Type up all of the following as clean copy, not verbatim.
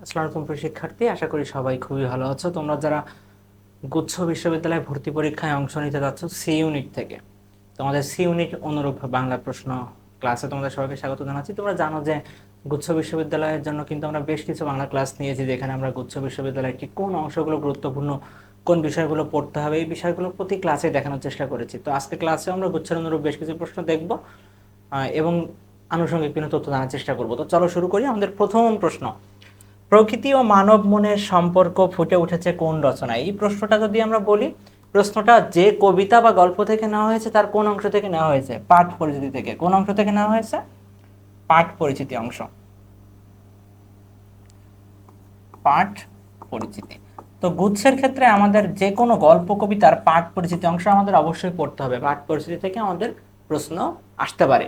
আসসালামু আলাইকুম প্রিয় শিক্ষার্থী, আশা করি সবাই খুবই ভালো আছো। তোমরা যারা গুচ্ছ বিশ্ববিদ্যালয়ে ভর্তি পরীক্ষায় অংশ নিতে যাচ্ছ সি ইউনিট থেকে, তোমাদের সি ইউনিট অনুরূপ বাংলা প্রশ্ন ক্লাসে তোমাদের সবাইকে স্বাগত জানাচ্ছি। তোমরা জানো যে গুচ্ছ বিশ্ববিদ্যালয়ের জন্য কিন্তু আমরা বেশ কিছু বাংলা ক্লাস নিয়েছি, যেখানে আমরা গুচ্ছ বিশ্ববিদ্যালয়ের ঠিক কোন অংশগুলো গুরুত্বপূর্ণ, কোন বিষয়গুলো পড়তে হবে, এই বিষয়গুলো প্রতি ক্লাসে দেখানোর চেষ্টা করেছি। তো আজকে ক্লাসে আমরা গুচ্ছের অনুরূপ বেশ কিছু প্রশ্ন দেখব এবং আনুষঙ্গিক বিভিন্ন তথ্য জানার চেষ্টা করব। তো চলো শুরু করি। আমাদের প্রথম প্রশ্ন, প্রকৃতি ও মানব মনের সম্পর্ক ফুটে উঠেছে কোন রচনায়? এই প্রশ্নটা যদি আমরা বলি, প্রশ্নটা যে কবিতা বা গল্প থেকে নেওয়া হয়েছে তার কোন অংশ থেকে নেওয়া হয়েছে? পাঠ পরিচিতি থেকে। কোন অংশ থেকে নেওয়া হয়েছে? পাঠ পরিচিতি অংশ। পাঠ পরিচিতি। তো গুচ্ছের ক্ষেত্রে আমাদের যে কোনো গল্প কবিতার পাঠ পরিচিতি অংশ আমাদের অবশ্যই পড়তে হবে। পাঠ পরিচিতি থেকে আমাদের প্রশ্ন আসতে পারে।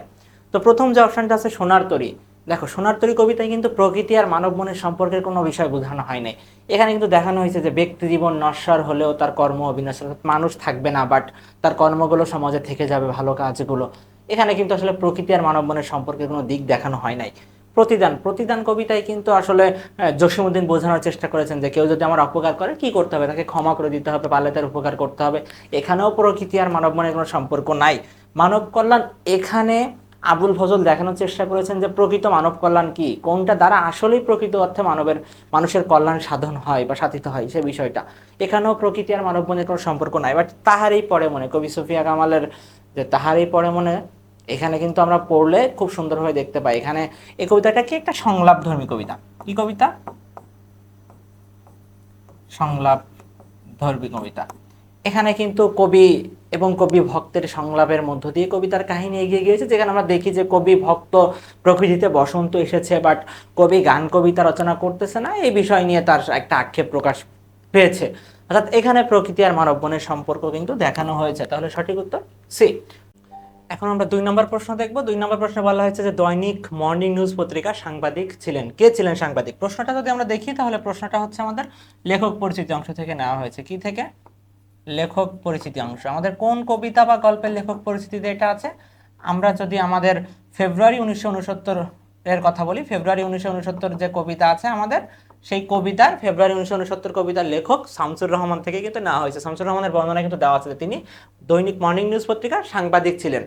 তো প্রথম যে অপশনটা আছে সোনার তরী, দেখো সোনার তরী কবিতায় কিন্তু প্রকৃতি আর মানব মনের সম্পর্কের কোনো বিষয় বোঝানো হয় নাই। এখানে কিন্তু দেখানো হয়েছে যে ব্যক্তি জীবন নশ্বর হলেও তার কর্ম অবিনশ্বর, মানুষ থাকবে না বাট তার কর্মগুলো সমাজে থেকে যাবে, ভালো কাজগুলো। এখানে কিন্তু আসলে প্রকৃতি আর মানব মনের সম্পর্কের কোনো দিক দেখানো হয় নাই। প্রতিদান, প্রতিদান কবিতায় কিন্তু আসলে জসীমউদ্দিন বোঝানোর চেষ্টা করেছেন যে কেউ যদি আমার অপকার করে কি করতে হবে, তাকে ক্ষমা করে দিতে হবে, পারলে তার উপকার করতে হবে। এখানেও প্রকৃতি আর মানব মনের কোনো সম্পর্ক নাই। মানব কল্যাণ, এখানে আবুল ফজল দেখানোর চেষ্টা করেছেন যে প্রকৃত মানব কল্যাণ কি, কোনটা দ্বারা আসলেই প্রকৃত অর্থে মানুষের কল্যাণ সাধন হয় বা সাধিত হয় সে বিষয়টা। এখানেও প্রকৃতি আর মানব মনের কোনো সম্পর্ক নাই। বাট তাহারই পরে মনে, কবি সুফিয়া কামালের যে তাহারই পরে মনে, এখানে কিন্তু আমরা পড়লে খুব সুন্দরভাবে দেখতে পাই। এখানে এই কবিতাটা কি একটা সংলাপ ধর্মী কবিতা। কি কবিতা? সংলাপ ধর্মী কবিতা। এখানে কিন্তু কবি এবং কবি ভক্তের সংলাপের মধ্য দিয়ে কবিতার কাহিনী এগিয়ে গিয়েছে, যেখানে আমরা দেখি যে কবি ভক্ত প্রকৃতিতে বসন্ত এসেছে, বাট কবি গান কবিতা রচনা করতেছে না, এই বিষয় নিয়ে তার একটা আক্ষেপ প্রকাশ পেয়েছে। অর্থাৎ এখানে প্রকৃতি আর মানব মনের সম্পর্ক কিন্তু দেখানো হয়েছে। তাহলে সঠিক উত্তর সি। এখন আমরা 2 নম্বর প্রশ্ন দেখব। 2 নম্বর প্রশ্নে বলা হয়েছে যে দৈনিক মর্নিং নিউজ পত্রিকার সাংবাদিক ছিলেন কে? ছিলেন সাংবাদিক। প্রশ্নটা যদি আমরা দেখি তাহলে প্রশ্নটা হচ্ছে আমাদের লেখক পরিচিতি অংশ থেকে নেওয়া হয়েছে। কি থেকে? লেখক পরিচিতি অংশ। আমাদের কোন কবিতা বা গল্পের লেখক পরিচিতিতে এটা আছে? আমরা যদি আমাদের ফেব্রুয়ারি 1969 এর কথা বলি, ফেব্রুয়ারি 1969 যে কবিতা আছে আমাদের, সেই কবিতার ফেব্রুয়ারি 1969 কবিতার লেখক শামসুর রহমান থেকে কিন্তু নেওয়া হয়েছে। শামসুর রহমানের বর্ণনা কিন্তু দেওয়া আছে যে তিনি দৈনিক মর্নিং নিউজ পত্রিকার সাংবাদিক ছিলেন।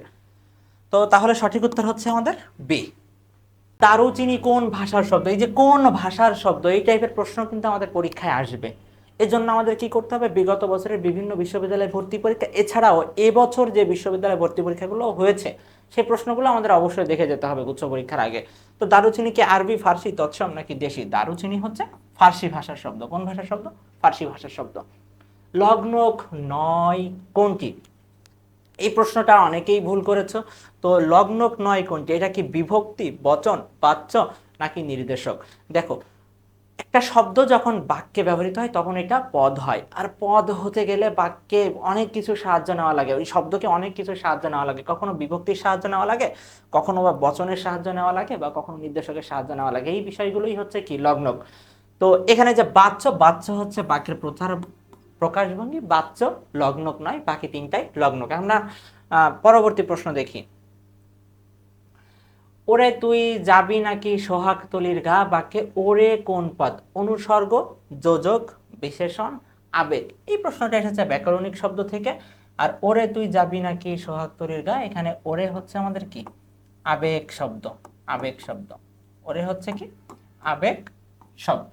তো তাহলে সঠিক উত্তর হচ্ছে আমাদের বি। দারুচিনি কোন ভাষার শব্দ? এই যে কোন ভাষার শব্দ, এই টাইপের প্রশ্ন কিন্তু আমাদের পরীক্ষায় আসবে। এজন্য আমাদের কি করতে হবে? বিগত বছরের বিভিন্ন বিশ্ববিদ্যালয়ে ভর্তি পরীক্ষা এছাড়াও এবছর যে বিশ্ববিদ্যালয়ে ভর্তি পরীক্ষাগুলো হয়েছে সেই প্রশ্নগুলো আমাদের অবশ্যই দেখে যেতে হবে গুচ্ছ পরীক্ষার আগে। তো দারুচিনি কি আরবি, ফার্সি, তৎসম নাকি দেশি? দারুচিনি হচ্ছে ফার্সি ভাষার শব্দ। কোন ভাষার শব্দ? ফার্সি ভাষার শব্দ। লগ্নক নয় কোনটি? এই প্রশ্নটা অনেকেই ভুল করেছো। তো লগ্নক নয় কোনটি? এটা কি বিভক্তি, বচন, বাচ্য নাকি নির্দেশক? দেখো, একটা শব্দ যখন বাক্যে ব্যবহৃত হয় তখন এটা পদ হয়, আর পদ হতে গেলে বাক্যে অনেক কিছু সাহায্য নেওয়া লাগে, ওই শব্দকে অনেক কিছু সাহায্য নেওয়া লাগে। কখনো বিভক্তির সাহায্য নেওয়া লাগে, কখনো বা বচনের সাহায্য নেওয়া লাগে, বা কখনো নির্দেশকের সাহায্য নেওয়া লাগে। এই বিষয়গুলোই হচ্ছে কি লগ্নক। তো এখানে যে বাচ্য, বাচ্য হচ্ছে বাক্যের প্রধান প্রকাশভঙ্গি, বাচ্য লগ্নক নয়, বাকি তিনটাই লগ্নক। আমরা পরবর্তী প্রশ্ন দেখি। ওরে তুই যাবি নাকি সোহাগতলির গা বাক্যে ওরে কোন পদ? অনুসর্গ, যোজক, বিশেষণ, আবেগ। এই প্রশ্নটা এসেছে ব্যাকরণিক শব্দ থেকে। আর ওরে তুই যাবি নাকি সোহাগতলির গা, এখানে ওরে হচ্ছে আমাদের কি? আবেগ শব্দ। আবেগ শব্দ। ওরে হচ্ছে কি? আবেগ শব্দ।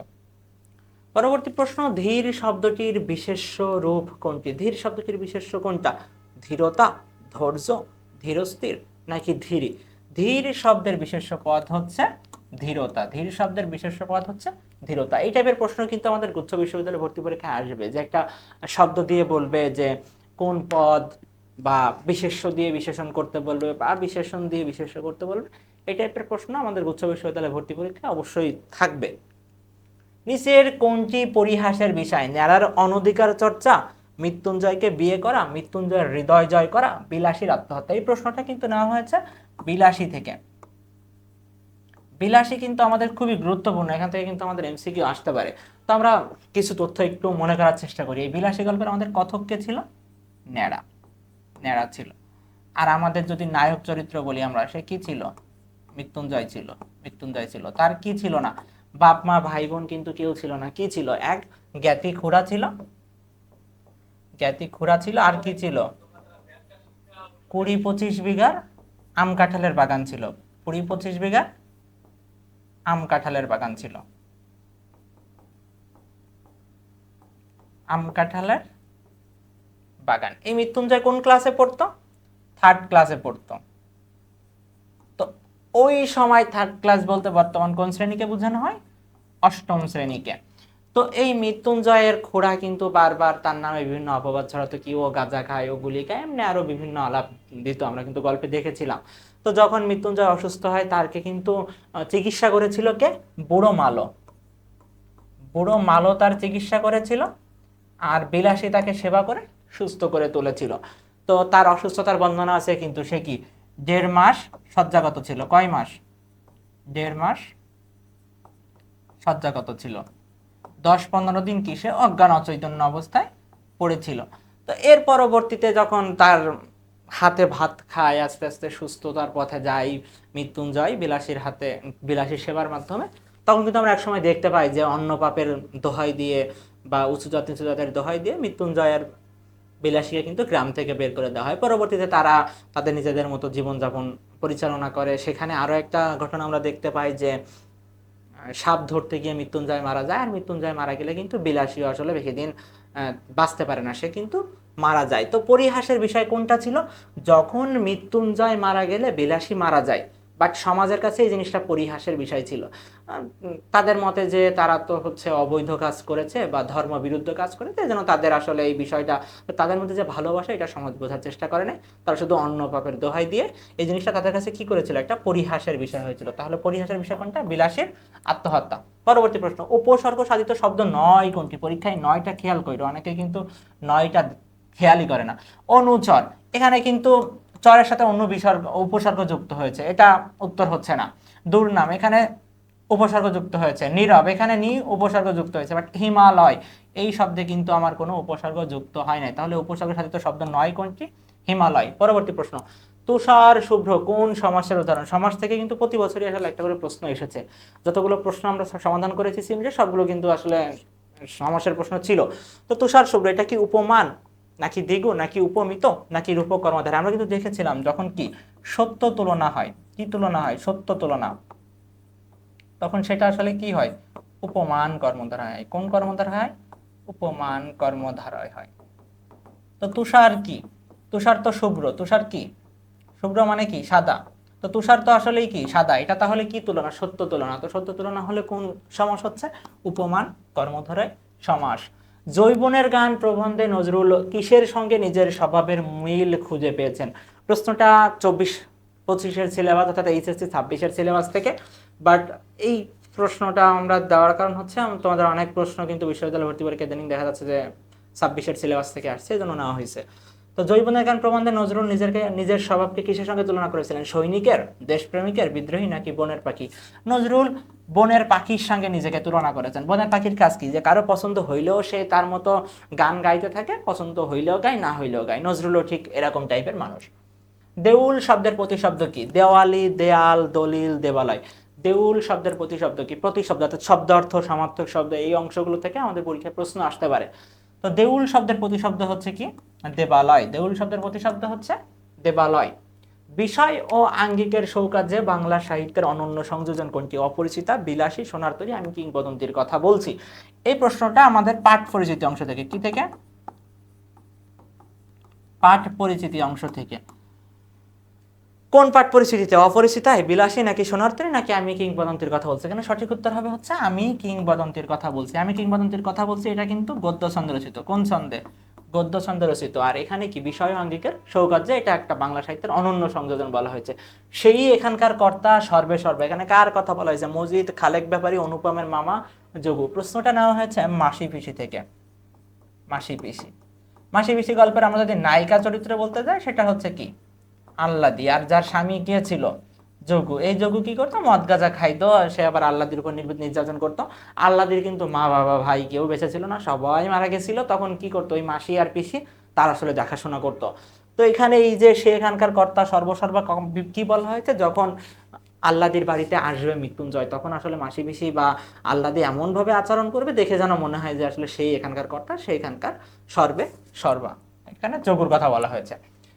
পরবর্তী প্রশ্ন, ধীর শব্দটির বিশেষ্য রূপ কোনটি? ধীর শব্দটির বিশেষ্য কোনটা? ধীরতা, ধৈর্য, ধীরস্থির নাকি ধীরি? ধীর শব্দের বিশেষ্য পদ হচ্ছে ধীরতা। ধীর শব্দের বিশেষ্য পদ হচ্ছে ধীরতা। এই টাইপের প্রশ্ন কিন্তু আমাদের গুচ্ছ বিশ্ববিদ্যালয়ে ভর্তি পরীক্ষায় আসবে, যে একটা শব্দ দিয়ে বলবে যে কোন পদ, বা বিশেষ্য দিয়ে বিশেষণ করতে বলবে, বা বিশেষণ দিয়ে বিশেষ্য করতে বলবে। এই টাইপের প্রশ্ন আমাদের গুচ্ছ বিশ্ববিদ্যালয়ে ভর্তি পরীক্ষায় অবশ্যই থাকবে। নিচের কোনটি পরিহাসের বিষয়? ন্যাড়ার অনধিকার চর্চা, মৃত্যুঞ্জয়কে বিয়ে করা, মৃত্যুঞ্জয়ের হৃদয় জয় করা, বিলাসীর আত্মহত্যা। এই প্রশ্নটা কিন্তু নেওয়া হয়েছে বিলাসী থেকে। বিলাসী কিন্তু আমাদের খুবই গুরুত্বপূর্ণ, এখান থেকে কিন্তু আমাদের এমসিকিউ আসতে পারে। তো আমরা কিছু তথ্য একটু মনে করার চেষ্টা করি। এই বিলাসী গল্পের আমাদের কথক কে ছিল? ন্যাড়া। ন্যাড়া ছিল। আর আমাদের যদি নায়ক চরিত্র বলি আমরা, সে কি ছিল? মৃত্যুঞ্জয় ছিল। মৃত্যুঞ্জয় ছিল। তার কি ছিল না? বাপ মা ভাই বোন কিন্তু কেউ ছিল না, কি ছিল, এক জ্ঞাতি খুড়া ছিল, জ্ঞাতি খুড়া ছিল, আর কি ছিল, 20-25 বিঘার আম কাঁঠালের বাগান ছিল, 20-25 বিঘা আম কাঁঠালের বাগান ছিল, আম কাঁঠালের বাগান। এই মৃত্যুঞ্জয় কোন ক্লাসে পড়তো, 3rd ক্লাসে পড়তো। তো ওই সময় 3rd ক্লাস বলতে বর্তমান কোন শ্রেণীকে বোঝানো হয়, 8ম শ্রেণীকে। তো এই মৃত্যুঞ্জয়ের খোড়া কিন্তু বারবার তার নামে বিভিন্ন অপবাদ ছড়াতো, কি ও গাঁজা খায়, ও গুলি খায়, এমনি আরো বিভিন্ন আলাপ দিত, আমরা কিন্তু গল্পে দেখেছিলাম। তো যখন মৃত্যুঞ্জয় অসুস্থ হয় তারকে কিন্তু চিকিৎসা করেছিল কে, বুড়ো মালো, বুড়ো মালো তার চিকিৎসা করেছিল, আর বিলাসী তাকে সেবা করে সুস্থ করে তুলেছিল। তো তার অসুস্থতার বর্ণনা আছে, কিন্তু সে কি 1.5 মাস শয্যাগত ছিল, কয় মাস, 1.5 মাস শয্যাগত ছিল, 10-15 দিন কি সে অজ্ঞান অচৈতন্য অবস্থায় পড়েছিল। তো এর পরবর্তীতে যখন তার হাতে ভাত খায়, আস্তে আস্তে সুস্থতার পথে যায় মৃত্যুঞ্জয় বিলাসীর হাতে, বিলাসীর সেবার মাধ্যমে, তখন কিন্তু আমরা একসময় দেখতে পাই যে অন্য পাপের দোহাই দিয়ে বা উঁচু জাতি নিচু জাতের দোহাই দিয়ে মৃত্যুঞ্জয়ের বিলাসীকে কিন্তু গ্রাম থেকে বের করে দেওয়া হয়। পরবর্তীতে তারা তাদের নিজেদের মতো জীবনযাপন পরিচালনা করে। সেখানে আরো একটা ঘটনা আমরা দেখতে পাই যে সাপ ধরতে গিয়ে মৃত্যুঞ্জয় মারা যায়, আর মৃত্যুঞ্জয় মারা গেলে কিন্তু বিলাসী আসলে বেশি দিন বাঁচতে পারে না, সে কিন্তু মারা যায়। তো পরিহাসের বিষয় কোনটা ছিল, যখন মৃত্যুঞ্জয় মারা গেলে বিলাসী মারা যায়, বাট সমাজের কাছে এই জিনিসটা পরিহাসের বিষয় ছিল। তাদের মতে যে তারা তো হচ্ছে অবৈধ কাজ করেছে বা ধর্ম বিরুদ্ধ কাজ করেছে, যেন তাদের আসলে এই বিষয়টা, তাদের মধ্যে যে ভালোবাসা এটা সমাজ বোঝার চেষ্টা করে নাই, তারা শুধু অন্য পাপের দোহাই দিয়ে এই জিনিসটা তাদের কাছে কি করেছিল, একটা পরিহাসের বিষয় হয়েছিল। তাহলে পরিহাসের বিষয় কোনটা, বিলাসীর আত্মহত্যা। পরবর্তী প্রশ্ন, উপসর্গ সাধিত শব্দ 9 কোনটি, পরীক্ষায় 9টা খেয়াল করো, অনেকে কিন্তু 9টা খেয়ালই করে না। অনুচর, এখানে কিন্তু চরের সাথে অন্য বিসর্গ উপসর্গ যুক্ত হয়েছে, এটা উত্তর হচ্ছে না। দুর্নাম, এখানে উপসর্গ যুক্ত হয়েছে। নীরব, এখানে নি উপসর্গ যুক্ত হয়েছে, বাট হিমালয় এই শব্দে কিন্তু আমার কোনো উপসর্গ যুক্ত হয় নাই, তাহলে উপসর্গ সাধিত শব্দ 9 কোনটি, হিমালয়। পরবর্তী প্রশ্ন, তুষার শুভ্র কোন সমাসের উদাহরণ, সমাস থেকে কিন্তু প্রতি বছরই আসলে একটা করে প্রশ্ন এসেছে, যতগুলো প্রশ্ন আমরা সমাধান করেছি সিমরে সবগুলো কিন্তু আসলে সমাসের প্রশ্ন ছিল। তো তুষার শুভ্র এটা কি উপমান, নাকি দ্বিগু, নাকি উপমিত, নাকি রূপক কর্মধারয়? আমরা কিন্তু দেখেছিলাম যখন কি সত্য তুলনা হয়, কি তুলনা হয়, সত্য তুলনা, তখন সেটা আসলে কি হয়, উপমান কর্মধারয় হয়। কোন কর্মধারয় হয়, উপমান কর্মধারয় হয়। তো তুষার কি, তুষার তো শুভ্র, তুষার কি শুভ্র মানে কি সাদা, তো তুষার তো আসলেই কি সাদা, এটা তাহলে কি তুলনা, সত্য তুলনা। তো সত্য তুলনা হলে কোন সমাস হচ্ছে, উপমান কর্মধারয় সমাস। জৈবনের গান প্রবন্ধে নজরুল কিসের সঙ্গে নিজের স্বভাবের মিল খুঁজে পেয়েছেন? প্রশ্নটা 24-25 সিলেবাস অর্থাৎ এইচএসসি 26 সিলেবাস থেকে, বাট এই প্রশ্নটা আমরা দেওয়ার কারণ হচ্ছে তোমাদের অনেক প্রশ্ন কিন্তু বিশ্ববিদ্যালয় ভর্তি পরীক্ষা ইদানিং দেখা যাচ্ছে যে 26 সিলেবাস থেকে আসছে, এই জন্য নেওয়া হয়েছে। তো জৈবনের গান প্রবন্ধে নজরুল নিজের স্বভাবকে কিসের সঙ্গে তুলনা করেছিলেন, সৈনিকের, দেশপ্রেমিকের, বিদ্রোহী, নাকি বনের পাখি? নজরুল বনের পাখির সঙ্গে নিজেকে তুলনা করেছেন। বনের পাখির কাজ কি, যে কারো পছন্দ হইলেও সে তার মতো গান গাইতে থাকে, পছন্দ হইলেও গায়, না হইলেও গায়। নজরুলও ঠিক এরকম টাইপের মানুষ। দেউল শব্দের প্রতিশব্দ কি, দেওয়ালি, দেয়াল, দলিল, দেবালয়। দেউল শব্দের প্রতিশব্দ কি, প্রতিশব্দ অর্থাৎ শব্দ অর্থ, সমার্থক শব্দ, এই অংশগুলো থেকে আমাদের পরীক্ষায় প্রশ্ন আসতে পারে। তো দেউল শব্দের প্রতিশব্দ হচ্ছে কি, দেবালয়। দেউল শব্দের প্রতিশব্দ হচ্ছে দেবালয়। বিষয় ও আঙ্গিকের সৌকার্যে বাংলা সাহিত্যের অনন্য সংযোজন কোনটি, অপরিচিতা, বিলাসী, সোনার তরী, আমি কিংবদন্তির কথা বলছি। এই প্রশ্নটা আমাদের পাঠ পরিচিতি অংশ থেকে, কি থেকে, পাঠ পরিচিতি অংশ থেকে। কোন পাঠ পরিচিতিতে, অপরিচিতায়, বিলাসী, নাকি সোনার তরী, নাকি আমি কিংবদন্তির কথা বলছি? এখানে সঠিক উত্তর হবে হচ্ছে আমি কিংবদন্তির কথা বলছি। আমি কিংবদন্তির কথা বলছি, এটা কিন্তু গদ্য ছন্দে রচিত। কোন ছন্দে, গদ্য ছন্দে রচিত। আর এখানে কি বিষয় আঙ্গিকের সৌকার্যে, এটা একটা বাংলা সাহিত্যের অনন্য সংযোজন বলা হয়েছে। সেই এখানকার কর্তা সর্বে সর্বে, এখানে কার কথা বলা হয়েছে, মজিদ, খালেক ব্যাপারী, অনুপমের মামা যোগু। প্রশ্নটা নেওয়া হয়েছে মাসি পিসি থেকে। মাসি পিসি, মাসি পিসি গল্পের আমরা যদি নায়িকা চরিত্র বলতে যাই, সেটা হচ্ছে কি আল্লাদি। আর যার স্বামী কে ছিল, যোগু। এই যোগু কি করতো, মদ গাঁজা খাইতো, সে আবার আল্লাদির উপর নির্যাতন করতো। আল্লাদির কিন্তু মা বাবা ভাই কেউ বেঁচে ছিল না, সবাই মারা গেছিল। তখন কি করতো, ওই মাসি আর পিসি তার আসলে দেখাশোনা করতো। তো এখানে এই যে সে এখানকার কর্তা সর্বসর্বা কি বলা হয়েছে, যখন আল্লাদির বাড়িতে আসবে মৃত্যুঞ্জয়, তখন আসলে মাসি পিসি বা আল্লাদি এমন ভাবে আচরণ করবে দেখে যেন মনে হয় যে আসলে সেই এখানকার কর্তা, সেই এখানকার সর্বে সর্বা। এখানে যোগুর কথা বলা হয়েছে।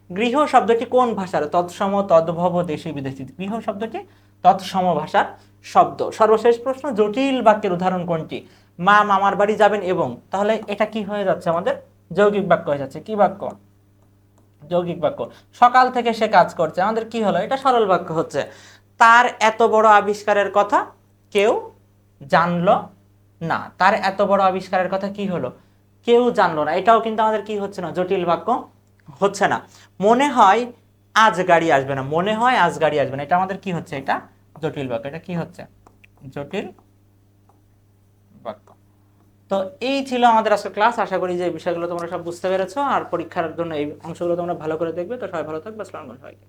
গৃহ শব্দটি কোন ভাষার? তৎসম, তদ্ভব, দেশি বিদেশি। গৃহ শব্দটি তৎসম ভাষার শব্দ। সর্বশেষ প্রশ্ন, জটিল বাক্যের উদাহরণ কোনটি? মা মামার বাড়ি যাবেন এবং, তাহলে এটা কি হয়ে যাচ্ছে আমাদের? যৌগিক বাক্য হয়ে যাচ্ছে। কি বাক্য? যৌগিক বাক্য। সকাল থেকে সে কাজ করছে, আমাদের কি হলো? এটা সরল বাক্য হচ্ছে। তার এত বড় আবিষ্কারের কথা কেউ জানলো না। তার এত বড় আবিষ্কারের কথা কি হলো? কেউ জানলো না। এটাও কিন্তু আমাদের কি হচ্ছে না? জটিল বাক্য হচ্ছে না। মনে হয় আজ গাড়ি আসবে না, মনে হয় আজ গাড়ি আসবে না, এটা আমাদের কি হচ্ছে? এটা জটিল বাক্য। এটা কি হচ্ছে? জটিল বাক্য। তো এই ছিল আমাদের আজকে ক্লাস। আশা করি যে এই বিষয়গুলো তোমরা সব বুঝতে পেরেছো, আর পরীক্ষার জন্য এই অংশগুলো তোমরা ভালো করে দেখবে। তো সবাই ভালো থাকবে। আসসালামু আলাইকুম সবাইকে।